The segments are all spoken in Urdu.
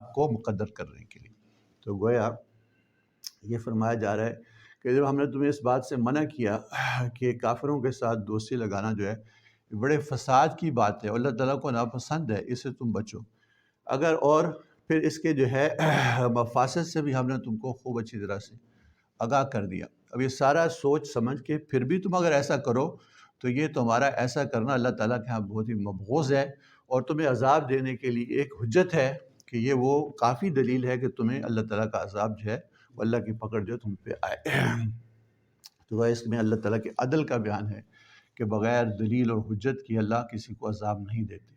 کو مقدر کرنے کے لیے۔ تو گویا یہ فرمایا جا رہا ہے کہ جب ہم نے تمہیں اس بات سے منع کیا کہ کافروں کے ساتھ دوستی لگانا جو ہے بڑے فساد کی بات ہے، اللہ تعالیٰ کو ناپسند ہے، اس سے تم بچو۔ اگر اور پھر اس کے جو ہے مفاسد سے بھی ہم نے تم کو خوب اچھی طرح سے آگاہ کر دیا۔ اب یہ سارا سوچ سمجھ کے پھر بھی تم اگر ایسا کرو تو یہ تمہارا ایسا کرنا اللہ تعالیٰ کے ہاں بہت ہی مبغوض ہے، اور تمہیں عذاب دینے کے لیے ایک حجت ہے کہ یہ وہ کافی دلیل ہے کہ تمہیں اللہ تعالیٰ کا عذاب جو ہے وہ اللہ کی پکڑ جو تم پہ آئے۔ تو وہ اس میں اللہ تعالیٰ کے عدل کا بیان ہے کہ بغیر دلیل اور حجت کی اللہ کسی کو عذاب نہیں دیتے،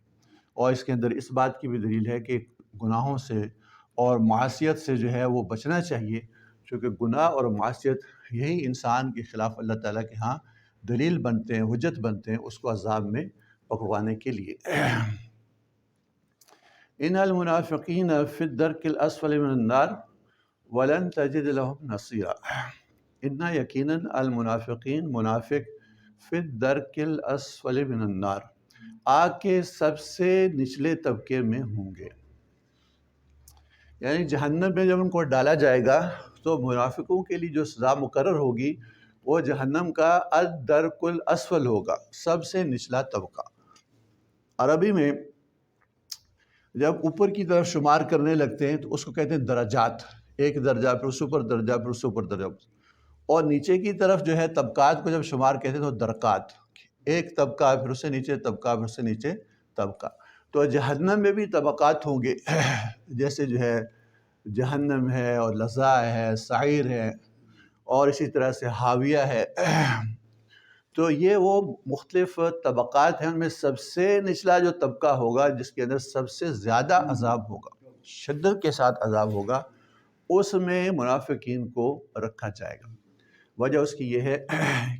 اور اس کے اندر اس بات کی بھی دلیل ہے کہ گناہوں سے اور معصیت سے جو ہے وہ بچنا چاہیے، چونکہ گناہ اور معصیت یہی انسان کے خلاف اللہ تعالیٰ کے ہاں دلیل بنتے ہیں، حجت بنتے ہیں اس کو عذاب میں پکڑوانے کے لیے۔ ان المنافقین فی الدرک الاسفل من النار ولن تجد لهم نصیرا۔ ان یقیناً المنافقین منافق فی الدرک الاسفل من النار آگ کے سب سے نچلے طبقے میں ہوں گے، یعنی جہنم میں جب ان کو ڈالا جائے گا تو منافقوں کے لیے جو سزا مقرر ہوگی وہ جہنم کا الدرک الاسفل ہوگا، سب سے نچلا طبقہ۔ عربی میں جب اوپر کی طرف شمار کرنے لگتے ہیں تو اس کو کہتے ہیں درجات، ایک درجہ پھر اس سے اوپر درجہ پھر اس سے اوپر درجہ، اور نیچے کی طرف جو ہے طبقات کو جب شمار کہتے ہیں تو درکات، ایک طبقہ پھر اس سے نیچے طبقہ پھر اس سے نیچے طبقہ۔ تو جہنم میں بھی طبقات ہوں گے، جیسے جو ہے جہنم ہے اور لظا ہے، سعیر ہے، اور اسی طرح سے حاویہ ہے۔ تو یہ وہ مختلف طبقات ہیں، ان میں سب سے نچلا جو طبقہ ہوگا جس کے اندر سب سے زیادہ عذاب ہوگا، شدت کے ساتھ عذاب ہوگا، اس میں منافقین کو رکھا جائے گا۔ وجہ اس کی یہ ہے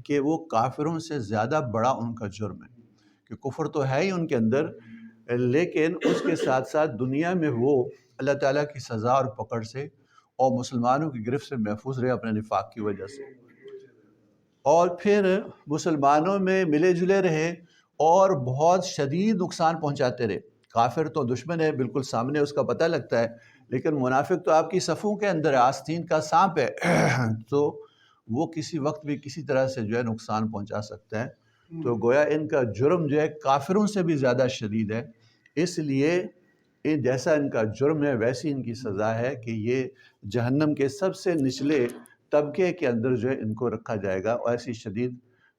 کہ وہ کافروں سے زیادہ بڑا ان کا جرم ہے، کہ کفر تو ہے ہی ان کے اندر، لیکن اس کے ساتھ ساتھ دنیا میں وہ اللہ تعالیٰ کی سزا اور پکڑ سے اور مسلمانوں کی گرفت سے محفوظ رہے اپنے نفاق کی وجہ سے، اور پھر مسلمانوں میں ملے جلے رہے اور بہت شدید نقصان پہنچاتے رہے۔ کافر تو دشمن ہے، بالکل سامنے اس کا پتہ لگتا ہے، لیکن منافق تو آپ کی صفوں کے اندر ہے، آستین کا سانپ ہے، تو وہ کسی وقت بھی کسی طرح سے جو ہے نقصان پہنچا سکتا ہے۔ تو گویا ان کا جرم جو ہے کافروں سے بھی زیادہ شدید ہے، اس لیے جیسا ان کا جرم ہے ویسی ان کی سزا ہے کہ یہ جہنم کے سب سے نچلے طبقے کے اندر جو ہے ان کو رکھا جائے گا، اور ایسی شدید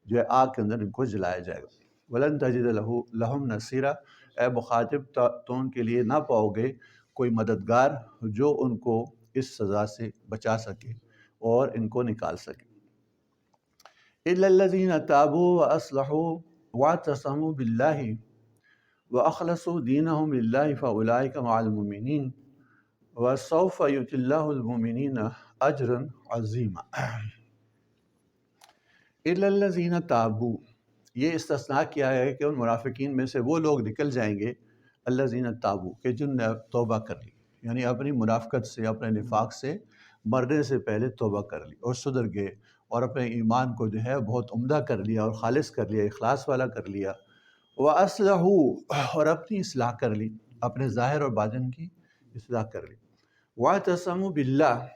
جو ہے آگ کے اندر ان کو جلایا جائے گا۔ وَلَن تَجِدَ لَهُمْ نَصِيرًا، اے مخاطب تو ان کے لیے نہ پاؤ گے کوئی مددگار جو ان کو اس سزا سے بچا سکے اور ان کو نکال سکے۔ إِلَّا الَّذِينَ تَابُوا وَأَصْلَحُوا وَاعْتَصَمُوا بِاللَّهِ وَأَخْلَصُوا دِينَهُمْ لِلَّهِ فَأُولَٰئِكَ مَعَ الْمُؤْمِنِينَ وَسَوْفَ يُؤْتِ اللَّهُ الْمُؤْمِنِينَ أَجْرًا عَظِيمًا۔ إِلَّا الَّذِينَ تَابُوا، یہ استثناء کیا ہے کہ ان منافقین میں سے وہ لوگ نکل جائیں گے، الَّذِينَ تَابُوا، کہ جن نے توبہ کر لی، یعنی اپنی منافقت سے، اپنے نفاق سے مرنے سے پہلے توبہ کر لی اور سدھر گئے، اور اپنے ایمان کو جو ہے بہت عمدہ کر لیا اور خالص کر لیا، اخلاص والا کر لیا۔ وَأَصْلَحُوا، اور اپنی اصلاح کر لی، اپنے ظاہر اور باطن کی اصلاح کر لی۔ وَاعْتَصَمُوا بِاللَّهِ،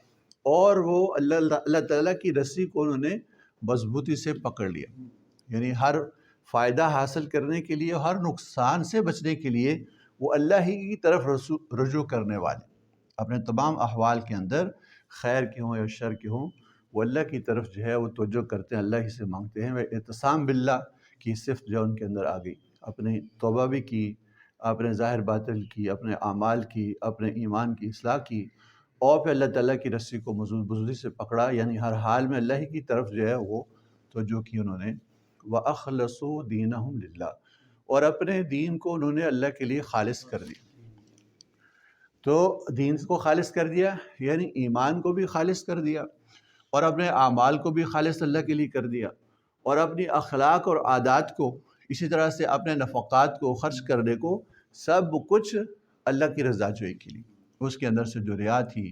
اور وہ اللہ تعالیٰ کی رسی کو انہوں نے مضبوطی سے پکڑ لیا، یعنی ہر فائدہ حاصل کرنے کے لیے، ہر نقصان سے بچنے کے لیے وہ اللہ ہی کی طرف رجوع کرنے والے، اپنے تمام احوال کے اندر خیر کے ہوں یا شر کے ہوں، وہ اللہ کی طرف جو ہے وہ توجہ کرتے ہیں، اللہ ہی سے مانگتے ہیں۔ وہ اعتصام باللہ کی صفت جو ان کے اندر آ گئی، اپنی توبہ بھی کی، اپنے ظاہر باطن کی، اپنے اعمال کی، اپنے ایمان کی اصلاح کی، اور پھر اللہ تعالیٰ کی رسی کو مضبوطی سے پکڑا، یعنی ہر حال میں اللہ ہی کی طرف جو ہے وہ توجہ کی انہوں نے۔ وَأَخْلَصُوا دِينَهُمْ لِلَّهِ، اور اپنے دین کو انہوں نے اللہ کے لیے خالص کر دیا۔ تو دین کو خالص کر دیا یعنی ایمان کو بھی خالص کر دیا، اور اپنے اعمال کو بھی خالص اللہ کے لیے کر دیا، اور اپنی اخلاق اور عادات کو، اسی طرح سے اپنے نفقات کو خرچ کرنے کو، سب کچھ اللہ کی رضا جوئی کے لیے۔ اس کے اندر سے جو ریا تھی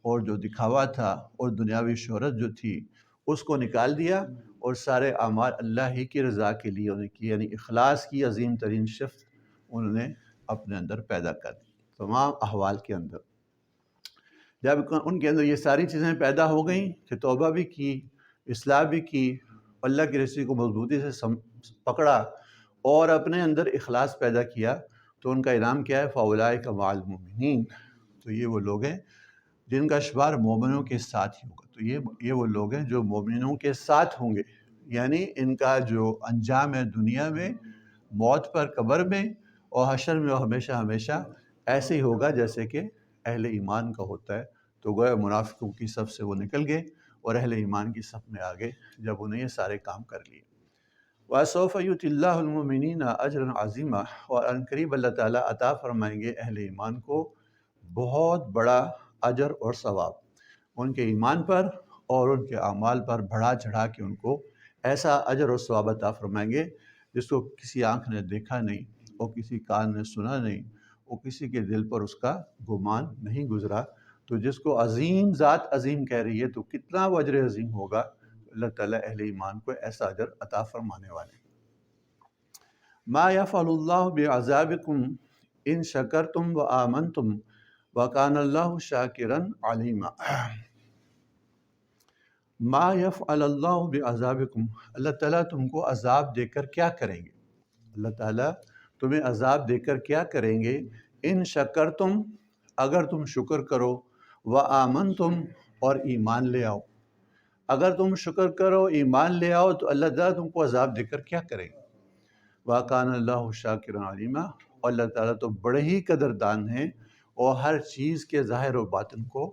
اور جو دکھاوا تھا اور دنیاوی شہرت جو تھی اس کو نکال دیا، اور سارے اعمال اللہ ہی کی رضا کے لیے انہوں نے کی، یعنی اخلاص کی عظیم ترین صفت انہوں نے اپنے اندر پیدا کر دی تمام احوال کے اندر۔ جب ان کے اندر یہ ساری چیزیں پیدا ہو گئیں کہ توبہ بھی کی، اصلاح بھی کی، اللہ کی رسی کو مضبوطی سے پکڑا اور اپنے اندر اخلاص پیدا کیا، تو ان کا انعام کیا ہے؟ فَأُولَٰئِکَ مَعَ الْمُؤْمِنِينَ، تو یہ وہ لوگ ہیں جن کا شمار مومنوں کے ساتھ ہی ہوگا۔ تو یہ وہ لوگ ہیں جو مومنوں کے ساتھ ہوں گے، یعنی ان کا جو انجام ہے دنیا میں، موت پر، قبر میں اور حشر میں، وہ ہمیشہ ہمیشہ ایسے ہی ہوگا جیسے کہ اہل ایمان کا ہوتا ہے۔ تو گویا منافقوں کی صف سے وہ نکل گئے اور اہل ایمان کی صف میں آگے جب انہیں یہ سارے کام کر لیے۔ وَسَوْفَ يُؤْتِ اللَّهُ الْمُؤْمِنِينَ أَجْرًا عَظِيمًا، اور عنقریب اللہ تعالیٰ عطا فرمائیں گے اہل ایمان کو بہت بڑا اجر اور ثواب، ان کے ایمان پر اور ان کے اعمال پر بڑھا چڑھا کے ان کو ایسا اجر اور ثواب عطا فرمائیں گے جس کو کسی آنکھ نے دیکھا نہیں اور کسی کان نے سنا نہیں اور کسی کے دل پر اس کا گمان نہیں گزرا۔ تو جس کو عظیم ذات عظیم کہہ رہی ہے تو کتنا وہ اجر عظیم ہوگا، اللہ تعالیٰ اہل ایمان کو ایسا اجر عطا فرمانے والے۔ ما یفعل اللہ بعذابکم ان شکرتم وآمنتم وکان اللہ شاکرا علیما۔ ما یفعل اللہ بعذابکم، اللہ تعالیٰ تم کو عذاب دے کر کیا کریں گے؟ اللہ تعالیٰ تمہیں عذاب دے کر کیا کریں گے؟ ان شکرتم، اگر تم شکر کرو، وآمنتم، اور ایمان لے آؤ۔ اگر تم شکر کرو، ایمان لے آؤ تو اللہ تعالیٰ تم کو عذاب دے کر کیا کریں گے؟ وَكَانَ اللَّهُ شَاكِرًا عَلِيمًا، اور اللہ تعالیٰ تو بڑے ہی قدردان ہیں اور ہر چیز کے ظاہر و باطن کو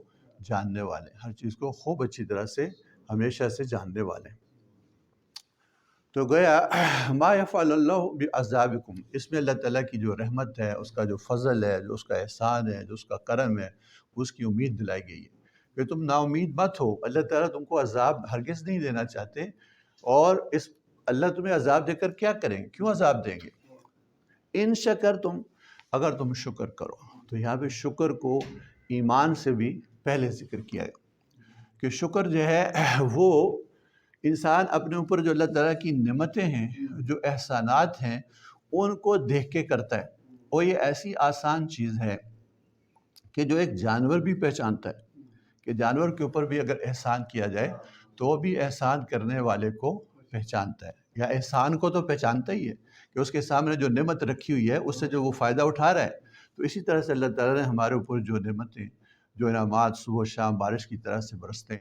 جاننے والے، ہر چیز کو خوب اچھی طرح سے ہمیشہ سے جاننے والے۔ تو گویا ما یفعل اللہ بعذابکم، اس میں اللہ تعالیٰ کی جو رحمت ہے، اس کا جو فضل ہے، جو اس کا احسان ہے، جو اس کا کرم ہے، اس کی امید دلائی گئی ہے کہ تم نا امید مت ہو۔ اللہ تعالیٰ تم کو عذاب ہرگز نہیں دینا چاہتے، اور اس اللہ تمہیں عذاب دے کر کیا کریں گے؟ کیوں عذاب دیں گے؟ ان شکر تم، اگر تم شکر کرو۔ تو یہاں پہ شکر کو ایمان سے بھی پہلے ذکر کیا ہے کہ شکر جو ہے وہ انسان اپنے اوپر جو اللہ تعالیٰ کی نعمتیں ہیں، جو احسانات ہیں، ان کو دیکھ کے کرتا ہے۔ اور یہ ایسی آسان چیز ہے کہ جو ایک جانور بھی پہچانتا ہے کہ جانور کے اوپر بھی اگر احسان کیا جائے تو وہ بھی احسان کرنے والے کو پہچانتا ہے، یا احسان کو تو پہچانتا ہی ہے کہ اس کے سامنے جو نعمت رکھی ہوئی ہے اس سے جو وہ فائدہ اٹھا رہا ہے۔ تو اسی طرح سے اللہ تعالیٰ نے ہمارے اوپر جو نعمتیں، جو انعامات صبح و شام بارش کی طرح سے برستے ہیں،